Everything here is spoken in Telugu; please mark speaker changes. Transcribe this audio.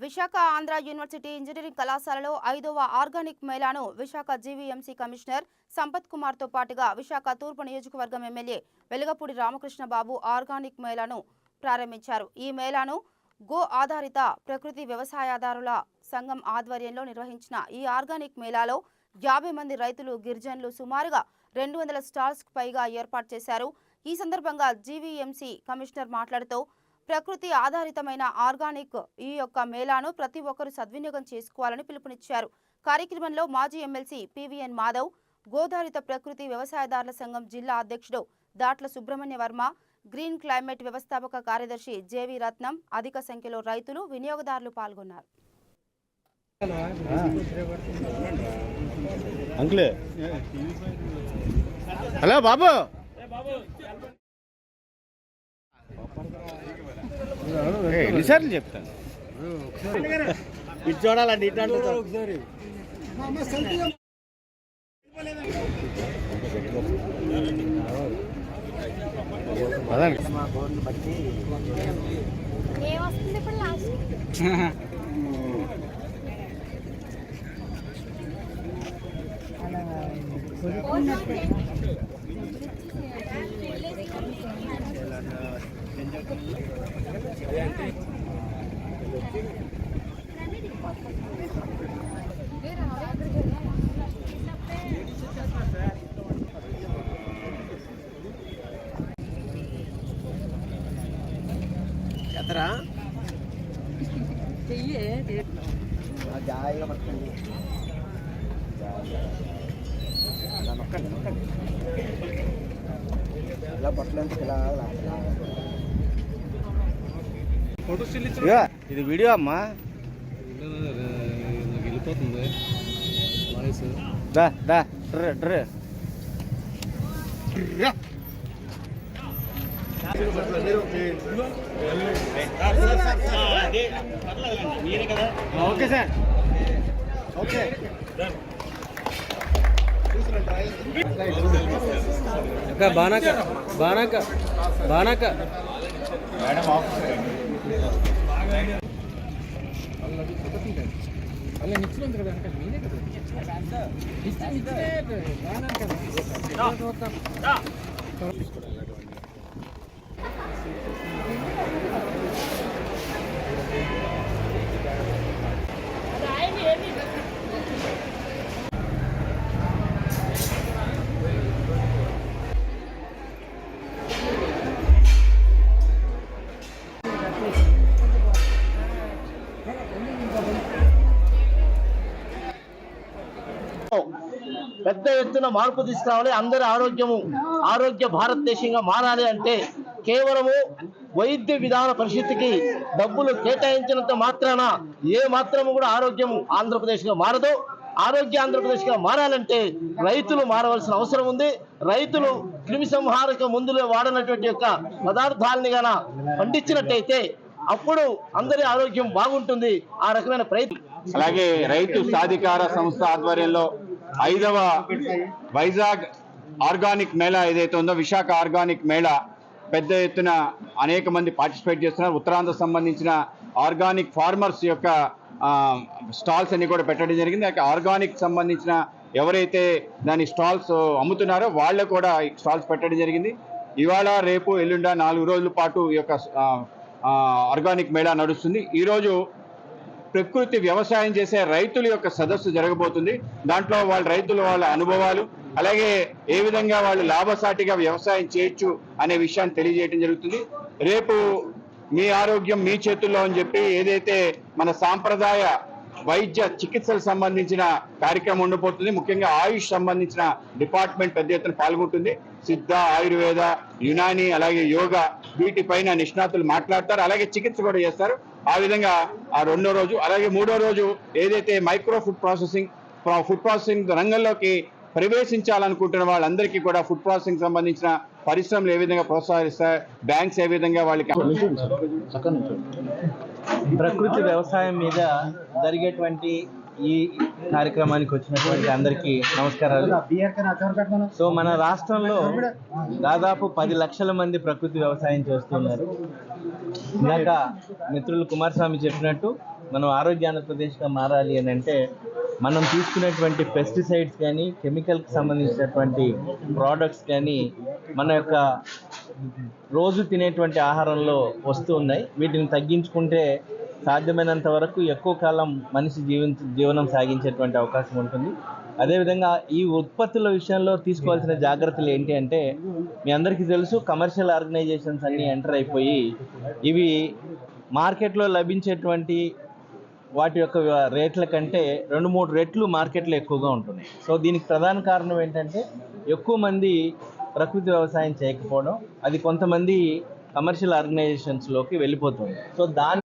Speaker 1: విశాఖ ఆంధ్ర యూనివర్సిటీ ఇంజనీరింగ్ కళాశాలలో 5వ ఆర్గానిక్ మేళాను విశాఖ జీవీఎంసీ కమిషనర్ సంపత్ కుమార్ తో పాటుగా విశాఖ తూర్పు నియోజకవర్గం ఎమ్మెల్యే వెలగపూడి రామకృష్ణ బాబు ఆర్గానిక్ మేళాను ప్రారంభించారు। ఈ మేళాను గో ఆధారిత ప్రకృతి వ్యవసాయదారుల సంఘం ఆధ్వర్యంలో నిర్వహించిన ఈ ఆర్గానిక్ మేళాలో 50 మంది రైతులు గిరిజనులు సుమారుగా 200 స్టాల్స్ కు పైగా ఏర్పాటు చేశారు। ఈ సందర్భంగా జీవీఎంసీ కమిషనర్ మాట్లాడుతూ ప్రకృతి ఆధారితమైన ఆర్గానిక్ ఈ యొక్క మేళాను ప్రతి ఒక్కరూ సద్వినియోగం చేసుకోవాలని పిలుపునిచ్చారు। కార్యక్రమంలో మాజీ ఎమ్మెల్సీ పివిఎన్ మాధవ్, గోధారిత ప్రకృతి వ్యవసాయదారుల సంఘం జిల్లా అధ్యక్షుడు దాట్ల సుబ్రహ్మణ్య వర్మ, గ్రీన్ క్లైమేట్ వ్యవస్థాపక కార్యదర్శి జేవి రత్నం, అధిక సంఖ్యలో రైతులు, వినియోగదారులు పాల్గొన్నారు।
Speaker 2: హలో బాబు, ఎన్నిసార్లు చెప్తాను ఇటు చూడాలండి, ఇటు ఒకసారి ఎత్తరా జాయిగా పట్టుకోండి, నొక్కండి ఇలా పట్టలేందుకు ఇలా ఇది వీడియో అమ్మా, వెళ్ళిపోతుంది దా దా డ్ర ఓకే సార్, ఓకే బానాక బానాక బానాక మేడం అలా నిచ్చుంది కదా అంటే మీనే కదా పెద్ద ఎత్తున మార్పు తీసుకురావాలి, అందరి ఆరోగ్య భారతదేశంగా మారాలి అంటే కేవలము వైద్య విధాన పరిస్థితికి డబ్బులు కేటాయించినంత మాత్రాన ఏ మాత్రము కూడా ఆరోగ్యం ఆంధ్రప్రదేశ్గా మారదు। ఆంధ్రప్రదేశ్గా మారాలంటే రైతులు మారవలసిన అవసరం ఉంది। రైతులు క్రిమి సంహారక మందులు వాడనటువంటి యొక్క పదార్థాలని గాన పండించినట్టయితే అప్పుడు అందరి ఆరోగ్యం బాగుంటుంది। ఆ రకమైన ప్రయత్నం
Speaker 3: అలాగే రైతు సాధికార సంస్థ ఆధ్వర్యంలో 5వ వైజాగ్ ఆర్గానిక్ మేళా ఏదైతే ఉందో, విశాఖ ఆర్గానిక్ మేళా పెద్ద ఎత్తున అనేక మంది పార్టిసిపేట్ చేస్తున్నారు। ఉత్తరాంధ్ర సంబంధించిన ఆర్గానిక్ ఫార్మర్స్ యొక్క స్టాల్స్ అన్ని కూడా పెట్టడం జరిగింది। ఆర్గానిక్ సంబంధించిన ఎవరైతే దాని స్టాల్స్ అమ్ముతున్నారో వాళ్ళు కూడా స్టాల్స్ పెట్టడం జరిగింది। ఇవాళ రేపు ఎల్లుండ 4 రోజుల పాటు ఈ యొక్క ఆర్గానిక్ మేళా నడుస్తుంది। ఈరోజు ప్రకృతి వ్యవసాయం చేసే రైతుల యొక్క సదస్సు జరగబోతుంది। దాంట్లో వాళ్ళ అనుభవాలు, అలాగే ఏ విధంగా వాళ్ళు లాభసాటిగా వ్యవసాయం చేయొచ్చు అనే విషయాన్ని తెలియజేయడం జరుగుతుంది। రేపు మీ ఆరోగ్యం మీ చేతుల్లో అని చెప్పి ఏదైతే మన సాంప్రదాయ వైద్య చికిత్సలకు సంబంధించిన కార్యక్రమం ఉండబోతుంది। ముఖ్యంగా ఆయుష్ సంబంధించిన డిపార్ట్మెంట్ పెద్ద ఎత్తున పాల్గొంటుంది। సిద్ధ, ఆయుర్వేద, యునాని, అలాగే యోగా వీటిపైన నిష్ణాతులు మాట్లాడతారు, అలాగే చికిత్స కూడా చేస్తారు। ఆ విధంగా ఆ 2వ రోజు, అలాగే 3వ రోజు ఏదైతే మైక్రో ఫుడ్ ప్రాసెసింగ్ రంగంలోకి ప్రవేశించాలనుకుంటున్న వాళ్ళందరికీ కూడా ఫుడ్ ప్రాసెసింగ్ సంబంధించిన పరిశ్రమలు ఏ విధంగా ప్రోత్సహిస్తాయి, బ్యాంక్స్ ఏ విధంగా వాళ్ళకి
Speaker 4: ప్రకృతి వ్యవసాయం మీద జరిగేటువంటి ఈ కార్యక్రమానికి వచ్చినటువంటి అందరికీ నమస్కారాలు। సో మన రాష్ట్రంలో దాదాపు 10 లక్షల మంది ప్రకృతి వ్యవసాయం చేస్తున్నారు। ఇందాక మిత్రులు కుమారస్వామి చెప్పినట్టు మనం ఆరోగ్య ఆంధ్రప్రదేశ్గా మారాలి అని అంటే మనం తీసుకునేటువంటి పెస్టిసైడ్స్ కానీ కెమికల్కి సంబంధించినటువంటి ప్రోడక్ట్స్ కానీ మన యొక్క రోజు తినేటువంటి ఆహారంలో వస్తూ ఉన్నాయి. వీటిని తగ్గించుకుంటే సాధ్యమైనంత వరకు ఎక్కువ కాలం మనిషి జీవనం సాగించేటువంటి అవకాశం ఉంటుంది. అదేవిధంగా ఈ ఉత్పత్తుల విషయంలో తీసుకోవాల్సిన జాగ్రత్తలు ఏంటి అంటే, మీ అందరికీ తెలుసు కమర్షియల్ ఆర్గనైజేషన్స్ అన్నీ ఎంటర్ అయిపోయి ఇవి మార్కెట్లో లభించేటువంటి వాటి యొక్క రేట్ల కంటే 2-3 రెట్లు మార్కెట్లో ఎక్కువగా ఉంటున్నాయి. సో దీనికి ప్రధాన కారణం ఏంటంటే ఎక్కువ మంది ప్రకృతి వ్యవసాయం చేయకపోవడం, అది కొంతమంది కమర్షియల్ ఆర్గనైజేషన్స్లోకి వెళ్ళిపోతుంది. సో దాని